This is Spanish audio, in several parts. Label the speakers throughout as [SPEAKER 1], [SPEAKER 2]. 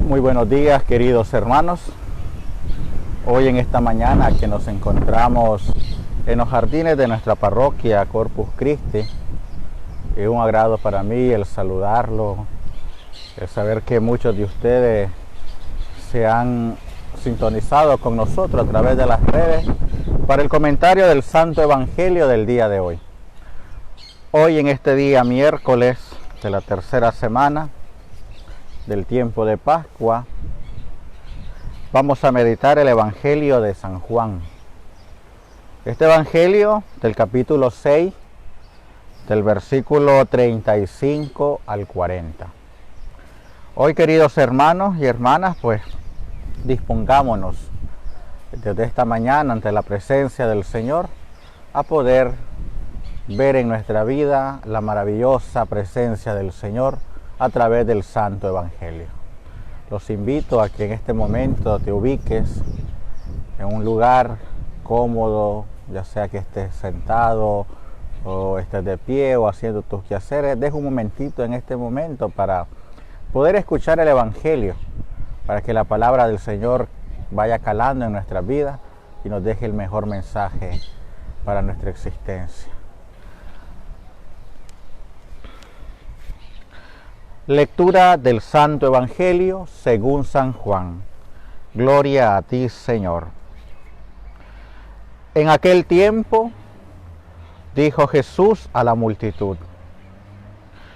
[SPEAKER 1] Muy buenos días, queridos hermanos. Hoy en esta mañana que nos encontramos en los jardines de nuestra parroquia Corpus Christi, es un agrado para mí el saludarlo, el saber que muchos de ustedes se han sintonizado con nosotros a través de las redes para el comentario del Santo Evangelio del día de hoy. Hoy en este día miércoles de la tercera semana del tiempo de Pascua, vamos a meditar el Evangelio de San Juan. Este Evangelio del capítulo 6, del versículo 35 al 40. Hoy, queridos hermanos y hermanas, pues dispongámonos desde esta mañana ante la presencia del Señor a poder ver en nuestra vida la maravillosa presencia del Señor a través del Santo Evangelio. Los invito a que en este momento te ubiques en un lugar cómodo, ya sea que estés sentado o estés de pie o haciendo tus quehaceres. Deja un momentito en este momento para poder escuchar el Evangelio, para que la palabra del Señor vaya calando en nuestras vidas y nos deje el mejor mensaje para nuestra existencia. Lectura del Santo Evangelio según San Juan. Gloria a ti, Señor. En aquel tiempo dijo Jesús a la multitud: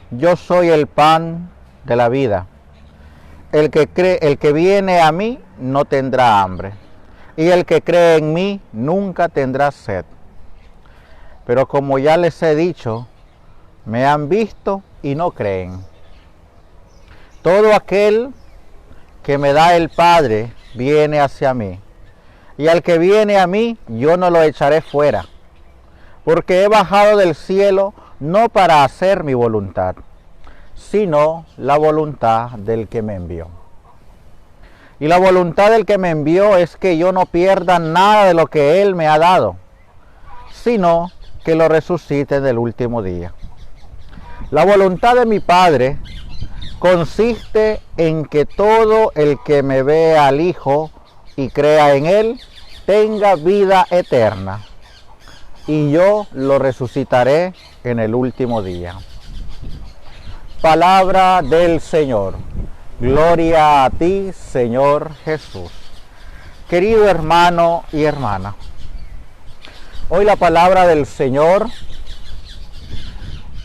[SPEAKER 1] Yo soy el pan de la vida. El que viene a mí no tendrá hambre, y el que cree en mí nunca tendrá sed. Pero como ya les he dicho, me han visto y no creen. Todo aquel que me da el Padre viene hacia mí, y al que viene a mí yo no lo echaré fuera, porque he bajado del cielo no para hacer mi voluntad, sino la voluntad del que me envió. Y la voluntad del que me envió es que yo no pierda nada de lo que Él me ha dado, sino que lo resucite del último día. La voluntad de mi Padre consiste en que todo el que me vea al Hijo y crea en Él tenga vida eterna, y yo lo resucitaré en el último día. Palabra del Señor. Gloria a ti, Señor Jesús. Querido hermano y hermana, hoy la palabra del Señor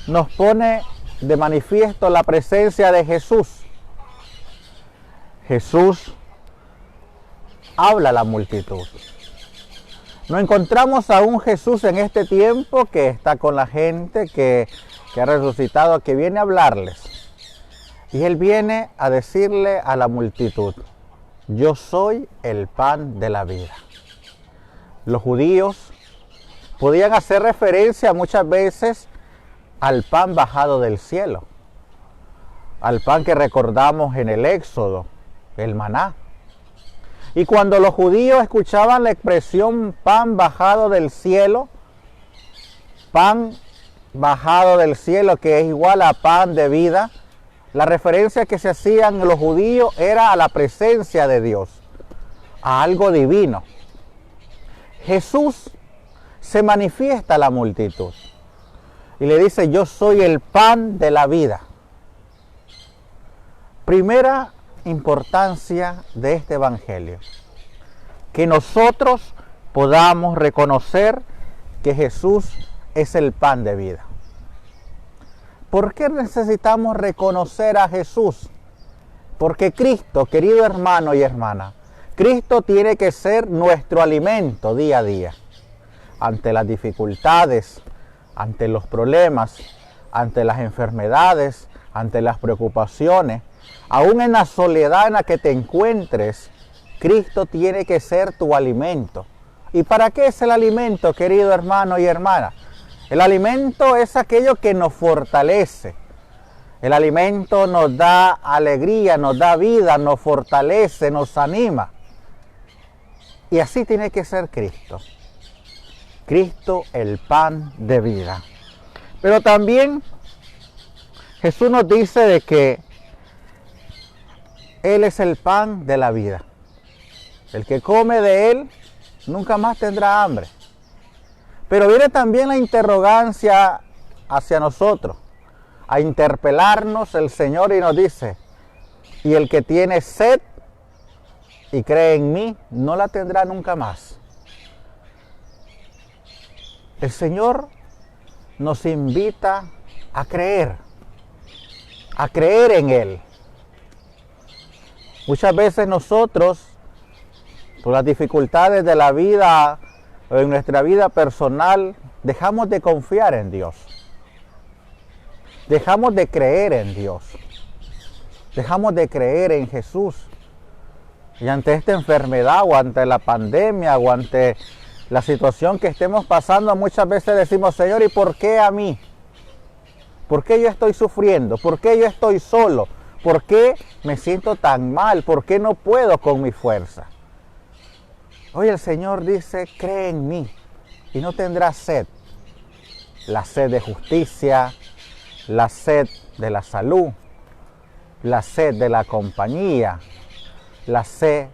[SPEAKER 1] nos pone de manifiesto la presencia de Jesús. Jesús habla a la multitud. No encontramos a un Jesús en este tiempo que está con la gente, que ha resucitado, que viene a hablarles. Y Él viene a decirle a la multitud: yo soy el pan de la vida. Los judíos podían hacer referencia muchas veces al pan bajado del cielo, al pan que recordamos en el Éxodo, el maná. Y cuando los judíos escuchaban la expresión pan bajado del cielo, pan bajado del cielo, que es igual a pan de vida, la referencia que se hacían los judíos era a la presencia de Dios, a algo divino. Jesús se manifiesta a la multitud y le dice: yo soy el pan de la vida. Primera importancia de este Evangelio, que nosotros podamos reconocer que Jesús es el pan de vida. ¿Por qué necesitamos reconocer a Jesús? Porque Cristo, querido hermano y hermana, Cristo tiene que ser nuestro alimento día a día. Ante las dificultades, ante los problemas, ante las enfermedades, ante las preocupaciones, aún en la soledad en la que te encuentres, Cristo tiene que ser tu alimento. ¿Y para qué es el alimento, querido hermano y hermana? El alimento es aquello que nos fortalece. El alimento nos da alegría, nos da vida, nos fortalece, nos anima. Y así tiene que ser Cristo. Cristo, el pan de vida. Pero también Jesús nos dice de que Él es el pan de la vida. El que come de Él nunca más tendrá hambre. Pero viene también la interrogancia hacia nosotros, a interpelarnos el Señor y nos dice, y el que tiene sed y cree en mí, no la tendrá nunca más. El Señor nos invita a creer en Él. Muchas veces nosotros, por las dificultades de la vida, o en nuestra vida personal, dejamos de confiar en Dios. Dejamos de creer en Dios. Dejamos de creer en Jesús. Y ante esta enfermedad, o ante la pandemia, o ante la situación que estemos pasando, muchas veces decimos, Señor, ¿y por qué a mí? ¿Por qué yo estoy sufriendo? ¿Por qué yo estoy solo? ¿Por qué me siento tan mal? ¿Por qué no puedo con mi fuerza? Hoy el Señor dice, cree en mí y no tendrás sed. La sed de justicia, la sed de la salud, la sed de la compañía, la sed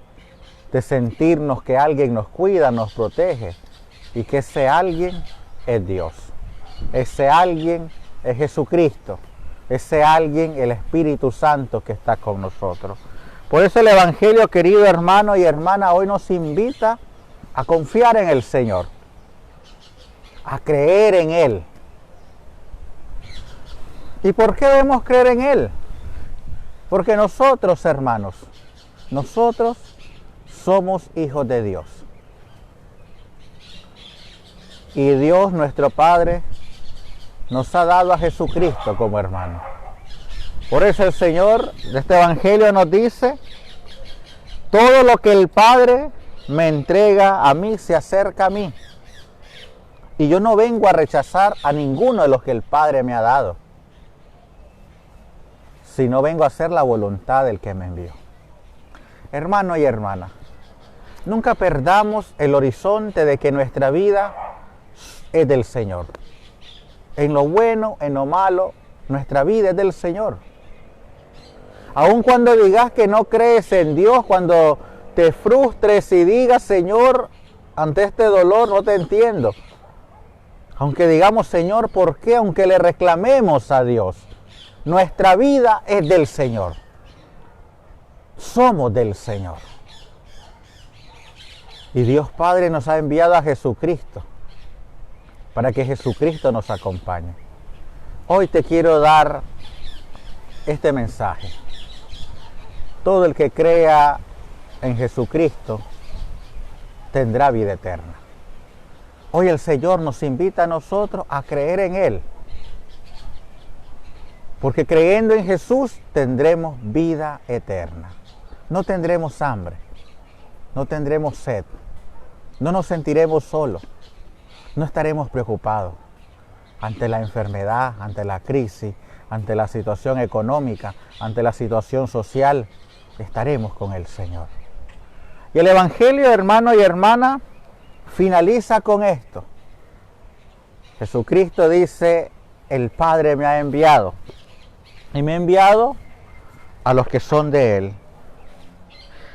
[SPEAKER 1] de sentirnos que alguien nos cuida, nos protege y que ese alguien es Dios. Ese alguien es Jesucristo. Ese alguien, el Espíritu Santo que está con nosotros. Por eso el Evangelio, querido hermano y hermana, hoy nos invita a confiar en el Señor, a creer en Él. ¿Y por qué debemos creer en Él? Porque nosotros, hermanos, nosotros somos hijos de Dios. Y Dios, nuestro Padre, nos ha dado a Jesucristo como hermano. Por eso el Señor de este Evangelio nos dice, todo lo que el Padre me entrega a mí se acerca a mí. Y yo no vengo a rechazar a ninguno de los que el Padre me ha dado, sino vengo a hacer la voluntad del que me envió. Hermano y hermana, nunca perdamos el horizonte de que nuestra vida es del Señor. En lo bueno, en lo malo, nuestra vida es del Señor. Aun cuando digas que no crees en Dios, cuando te frustres y digas, Señor, ante este dolor no te entiendo. Aunque digamos, Señor, ¿por qué? Aunque le reclamemos a Dios, nuestra vida es del Señor. Somos del Señor. Y Dios Padre nos ha enviado a Jesucristo para que Jesucristo nos acompañe. Hoy te quiero dar este mensaje. Todo el que crea en Jesucristo tendrá vida eterna. Hoy el Señor nos invita a nosotros a creer en Él. Porque creyendo en Jesús tendremos vida eterna. No tendremos hambre, no tendremos sed, no nos sentiremos solos, no estaremos preocupados ante la enfermedad, ante la crisis, ante la situación económica, ante la situación social. Estaremos con el Señor. Y el Evangelio, hermano y hermana, finaliza con esto. Jesucristo dice, el Padre me ha enviado. Y me ha enviado a los que son de Él.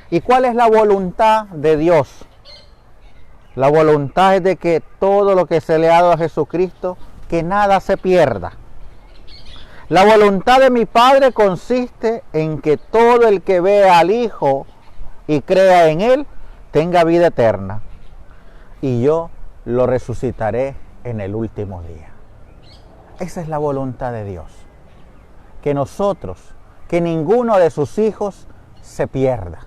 [SPEAKER 1] ¿Y cuál es la voluntad de Dios? La voluntad es de que todo lo que se le ha dado a Jesucristo, que nada se pierda. La voluntad de mi Padre consiste en que todo el que vea al Hijo y crea en Él, tenga vida eterna. Y yo lo resucitaré en el último día. Esa es la voluntad de Dios. Que nosotros, que ninguno de sus hijos se pierda.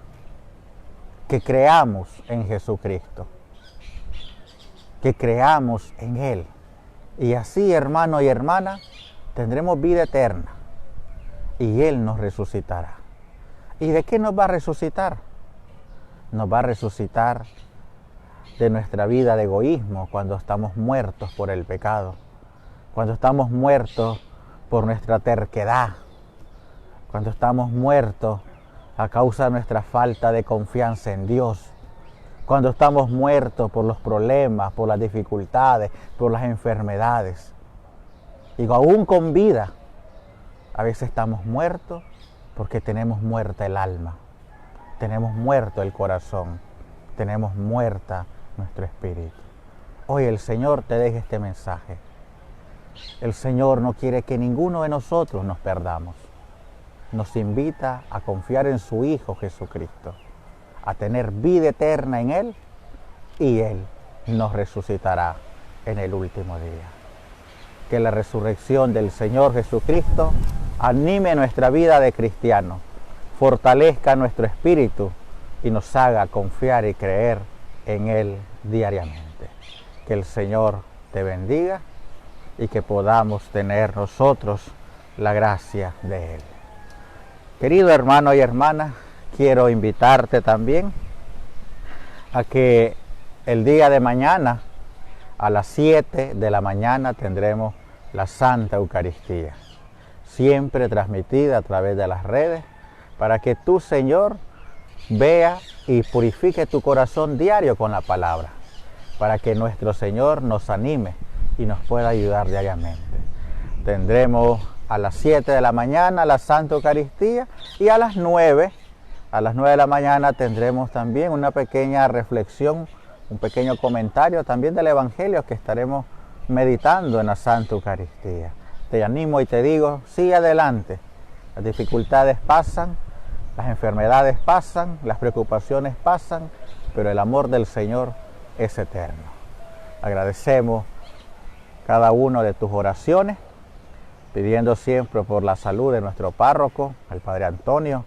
[SPEAKER 1] Que creamos en Jesucristo. Que creamos en Él. Y así, hermano y hermana, tendremos vida eterna y Él nos resucitará. ¿Y de qué nos va a resucitar? Nos va a resucitar de nuestra vida de egoísmo cuando estamos muertos por el pecado, cuando estamos muertos por nuestra terquedad, cuando estamos muertos a causa de nuestra falta de confianza en Dios, cuando estamos muertos por los problemas, por las dificultades, por las enfermedades. Y aún con vida, a veces estamos muertos porque tenemos muerta el alma, tenemos muerto el corazón, tenemos muerta nuestro espíritu. Hoy el Señor te deja este mensaje. El Señor no quiere que ninguno de nosotros nos perdamos. Nos invita a confiar en su Hijo Jesucristo, a tener vida eterna en Él, y Él nos resucitará en el último día. Que la resurrección del Señor Jesucristo anime nuestra vida de cristiano, fortalezca nuestro espíritu y nos haga confiar y creer en Él diariamente. Que el Señor te bendiga y que podamos tener nosotros la gracia de Él. Querido hermano y hermana, quiero invitarte también a que el día de mañana a las 7 de la mañana tendremos la Santa Eucaristía, siempre transmitida a través de las redes, para que tú, Señor, vea y purifique tu corazón diario con la palabra, para que nuestro Señor nos anime y nos pueda ayudar diariamente. Tendremos a las 7 de la mañana la Santa Eucaristía y a las 9 de la mañana tendremos también una pequeña reflexión, un pequeño comentario también del Evangelio que estaremos meditando en la Santa Eucaristía. Te animo y te digo, sigue adelante. Las dificultades pasan, las enfermedades pasan, las preocupaciones pasan, pero el amor del Señor es eterno. Agradecemos cada una de tus oraciones, pidiendo siempre por la salud de nuestro párroco, el Padre Antonio.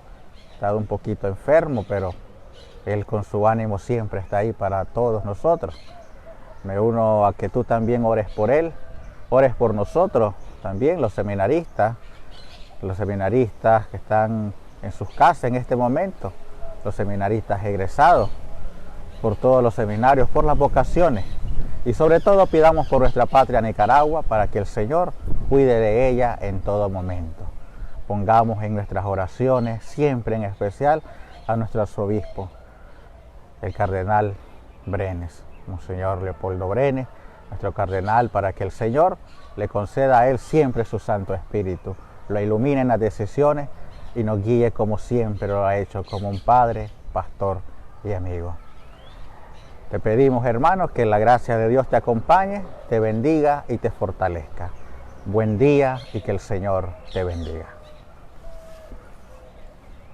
[SPEAKER 1] Ha estado un poquito enfermo, pero Él con su ánimo siempre está ahí para todos nosotros. Me uno a que tú también ores por Él, ores por nosotros también, los seminaristas que están en sus casas en este momento, los seminaristas egresados, por todos los seminarios, por las vocaciones. Y sobre todo pidamos por nuestra patria Nicaragua, para que el Señor cuide de ella en todo momento. Pongamos en nuestras oraciones, siempre en especial, a nuestro arzobispo, el cardenal Brenes, Monseñor Leopoldo Brenes, nuestro cardenal, para que el Señor le conceda a él siempre su Santo Espíritu, lo ilumine en las decisiones y nos guíe como siempre lo ha hecho, como un padre, pastor y amigo. Te pedimos, hermanos, que la gracia de Dios te acompañe, te bendiga y te fortalezca. Buen día y que el Señor te bendiga.